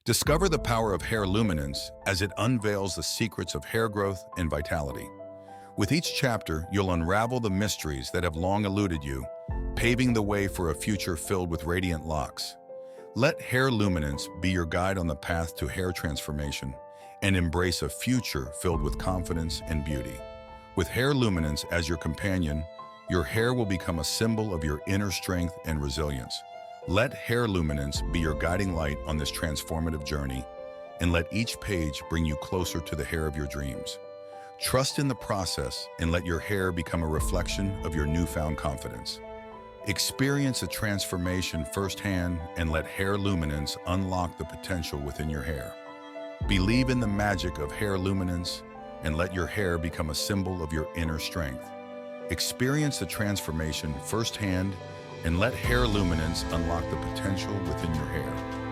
Discover the power of HairLuminance as it unveils the secrets of hair growth and vitality. With each chapter, you'll unravel the mysteries that have long eluded you, paving the way for a future filled with radiant locks. Let HairLuminance be your guide on the path to hair transformation and embrace a future filled with confidence and beauty. With HairLuminance as your companion, your hair will become a symbol of your inner strength and resilience. Let HairLuminance be your guiding light on this transformative journey, and let each page bring you closer to the hair of your dreams. Trust in the process and let your hair become a reflection of your newfound confidence. Experience a transformation firsthand and let HairLuminance unlock the potential within your hair. Believe in the magic of HairLuminance and let your hair become a symbol of your inner strength. Experience the transformation firsthand and let HairLuminance unlock the potential within your hair.